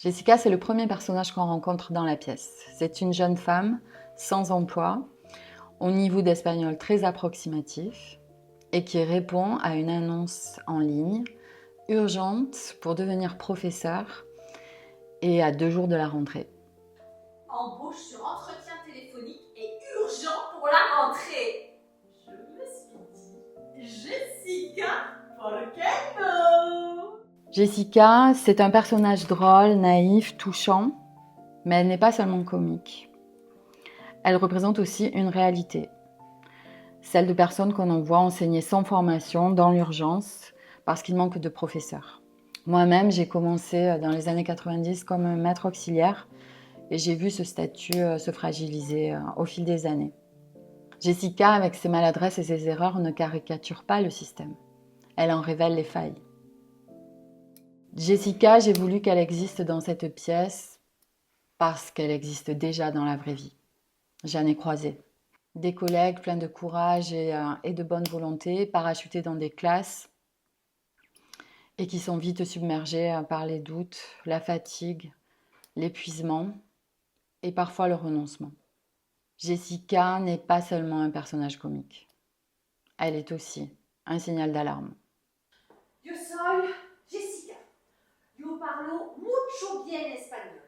Jessica, c'est le premier personnage qu'on rencontre dans la pièce. C'est une jeune femme sans emploi, au niveau d'espagnol très approximatif et qui répond à une annonce en ligne urgente pour devenir professeur et à 2 jours de la rentrée. Embauche sur entretien téléphonique et urgent pour la rentrée. Je me suis dit, Jessica, pour quel mot? Jessica, c'est un personnage drôle, naïf, touchant, mais elle n'est pas seulement comique. Elle représente aussi une réalité, celle de personnes qu'on envoie enseigner sans formation dans l'urgence parce qu'il manque de professeurs. Moi-même, j'ai commencé dans les années 90 comme maître auxiliaire et j'ai vu ce statut se fragiliser au fil des années. Jessica, avec ses maladresses et ses erreurs, ne caricature pas le système. Elle en révèle les failles. Jessica, j'ai voulu qu'elle existe dans cette pièce parce qu'elle existe déjà dans la vraie vie. J'en ai croisé. Des collègues pleins de courage et de bonne volonté, parachutés dans des classes et qui sont vite submergés par les doutes, la fatigue, l'épuisement et parfois le renoncement. Jessica n'est pas seulement un personnage comique. Elle est aussi un signal d'alarme. Yo soy Jessica. Yo parlo mucho bien español.